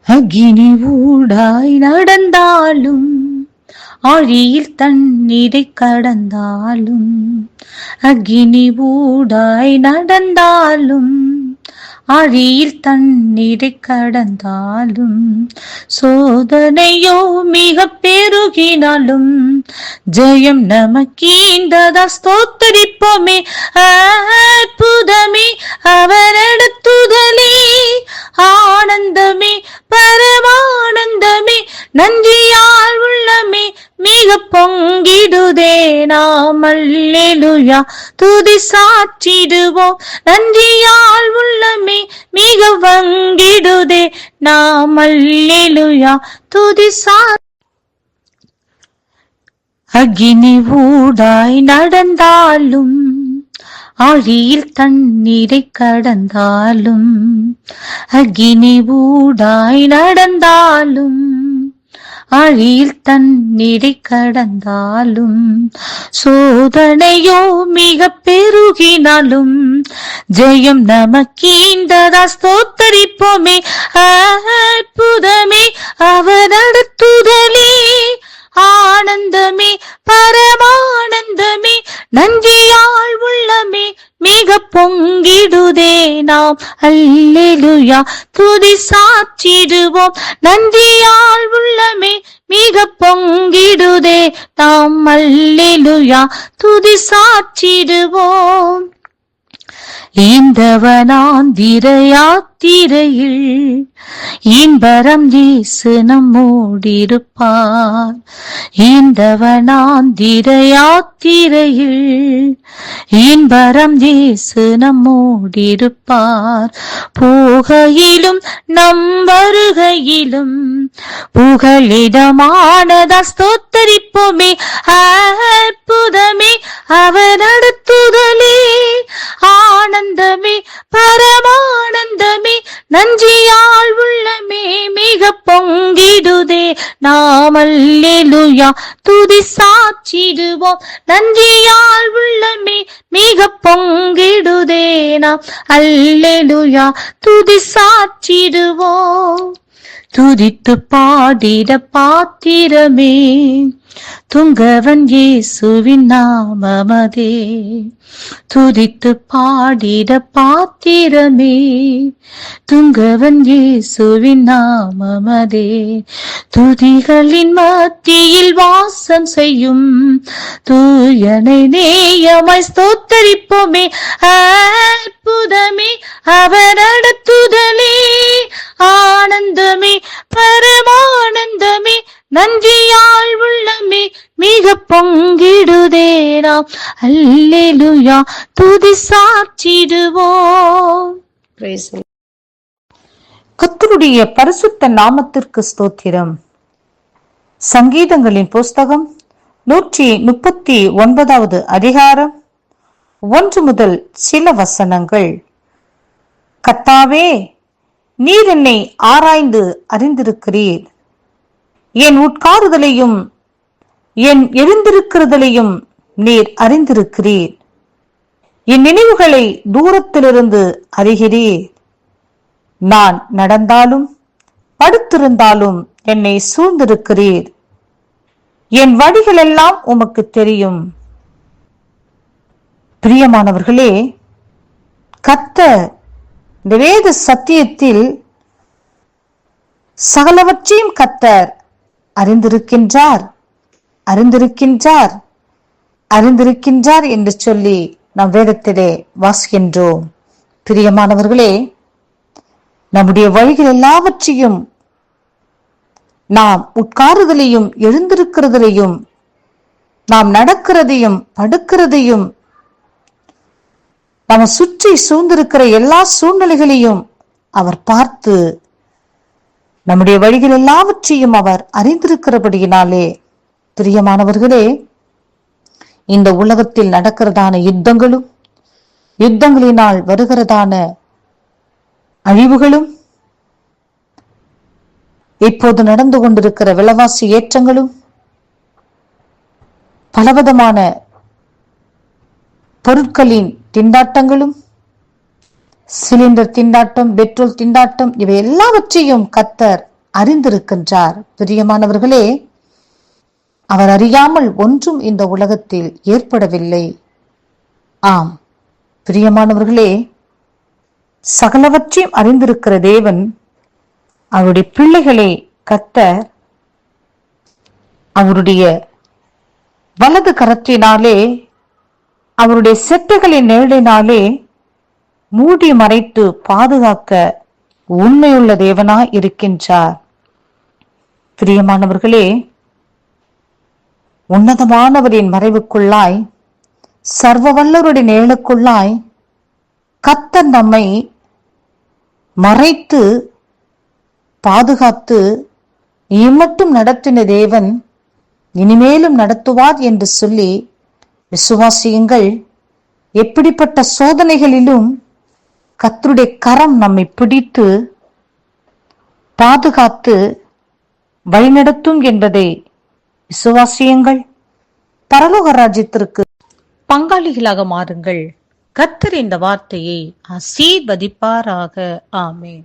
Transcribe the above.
அக்கினி ஊடாய் நடந்தாலும் ஆழியில் தண்ணீரை கடந்தாலும், அக்கினி ஊடாய் நடந்தாலும் ஆழியில் தண்ணீரை கடந்தாலும், சோதனையோ மிக பெருகினாலும் ஜெயம் நமக்கீந்ததா ஸ்தோத்தரிப்போமே. அற்புதமே அவரடுத்துதலே, ஆனந்தமே பரமானந்தமே, நன்றியால் உள்ளமே மிக பொங்கிடுதே. நாம் அல்லேலூயா துதி சாற்றிடுவோம், நன்றியால் உள்ளமே மிக வங்கிடுதே. நாம் அல்லேலூயா துதி அக்கினி ஊடாய் நடந்தாலும் ஆழியில் தண்ணீரை கடந்தாலும், அக்கினி ஊடாய் நடந்தாலும் ஆழியில் தண்ணீரை கடந்தாலும், சோதனையோ மிக பெருகினாலும் ஜெயம் நமக்கீந்ததா ஸ்தோத்தரிப்போமே. அற்புதமே அவரடுத்துதலே, ஆனந்தமே பரமானந்தமே, நன்றியால் உள்ளமே மிக பொங்கிடுதே. நாம் அல்லேலூயா துதி சாற்றிடுவோம், நன்றியால் உள்ளமே மிக பொங்கிடுதே. நாம் அல்லேலூயா துதி சாற்றிடுவோம். ஈந்தவனாந்திர யாத்திரையில் இன்பரம் இயேசு நம்மோடிருப்பார். ஈந்தவனாந்திர யாத்திரையில் இன்பரம் இயேசு நம்மோடிருப்பார். போகையிலும் நம் வருகையிலும் புகலிடமானதா ஸ்தோத்தரிப்போமே. அற்புதமே அவரடுத்துதலே, ஆனந்தமே பரமானந்தமே, நன்றியால் உள்ளமே மிக பொங்கிடுதே. நாம் அல்லேலூயா துதி சாற்றிடுவோம், நன்றியால் உள்ளமே மிக பொங்கிடுதே. நாம் அல்லேலூயா துதி சாற்றிடுவோம். துதித்து பாடிட பாத்திரமே துங்கவன் இயேசுவின் நாமமதே. துதித்து பாடிட பாத்திரமே துங்கவன் இயேசுவின் நாமமதே. துதிகளின் மத்தியில் வாசம் செய்யும் தூயனை நேயமாய் ஸ்தோத்தரிப்போமே. அற்புதமே அவரடுத்துதலே, ஆனந்தமே பரமானந்தமே, நன்றியால் உள்ளமே மிக பொங்கிடுதே. நாம் அல்லேலூயா துதி சாற்றிடுவோம். கர்த்தருடைய பரிசுத்த நாமத்திற்கு ஸ்தோத்திரம். சங்கீதங்களின் புஸ்தகம் 139வது அதிகாரம் 1 முதல் சில வசனங்கள். கர்த்தாவே, நீர் என்னை ஆராய்ந்து அறிந்திருக்கிறீர். என் உட்காருதலையும் என் எழுந்திருக்கிறதலையும் நீர் அறிந்திருக்கிறீர். என் நினைவுகளை தூரத்திலிருந்து அறிகிறீர். நான் நடந்தாலும் படுத்திருந்தாலும் என்னை சூழ்ந்திருக்கிறீர். என் வழிகள் எல்லாம் உமக்கு தெரியும். பிரியமானவர்களே, கர்த்தர் இந்த வேத சத்தியத்தில் சகலவற்றையும் கர்த்தர் அறிந்திருக்கின்றார், அறிந்திருக்கின்றார், அறிந்திருக்கின்றார் என்று சொல்லி நாம் வேதத்திலே வாசிக்கின்றோம். பிரியமானவர்களே, நம்முடைய வழிகள் எல்லாவற்றையும், நாம் உட்காருதலையும் எழுந்திருக்கிறதையும், நாம் நடக்கிறதையும் படுக்கிறதையும், நம்ம சுற்றி சூழ்ந்திருக்கிற எல்லா சூழ்நிலைகளையும் அவர் பார்த்து நம்முடைய வழிகள் எல்லாவற்றையும் அவர் அறிந்திருக்கிறபடியினாலே, பிரியமானவர்களே, இந்த உலகத்தில் நடக்கிறதான யுத்தங்களும், யுத்தங்களினால் வருகிறதான அழிவுகளும், இப்போது நடந்து கொண்டிருக்கிற விலைவாசி ஏற்றங்களும், பலவிதமான பொருட்களின் திண்டாட்டங்களும், சிலிண்டர் திண்டாட்டம், பெட்ரோல் திண்டாட்டம், இவை எல்லாவற்றையும் கர்த்தர் அறிந்திருக்கின்றார். பிரியமானவர்களே, அவர் அறியாமல் ஒன்றும் இந்த உலகத்தில் ஏற்படவில்லை. ஆம் பிரியமானவர்களே, சகலவற்றையும் அறிந்திருக்கிற தேவன் அவருடைய பிள்ளைகளை கர்த்தர் அவருடைய வலது கரத்தினாலே, அவருடைய செட்டைகளின் நிழலினாலே மூடி மறைத்து பாதுகாக்க உண்மையுள்ள தேவனாய் இருக்கின்றார். பிரியமானவர்களே, உன்னதமானவரின் மறைவுக்குள்ளாய், சர்வ வல்லவருடைய நிழலுக்குள்ளாய் கர்த்தர் நம்மை மறைத்து பாதுகாத்து இம்மட்டும் நடத்தின தேவன் இனிமேலும் நடத்துவார் என்று சொல்லி விசுவாசியுங்கள். எப்படிப்பட்ட சோதனைகளிலும் கர்த்தருடைய கரம் நம்மை பிடித்து பாதுகாத்து வழிநடத்தும் என்பதை விசுவாசியுங்கள். பரலோக ராஜ்யத்திற்கு பங்காளிகளாக மாறுங்கள். கர்த்தர் இந்த வார்த்தையை ஆசீர்வதிப்பாராக. ஆமென்.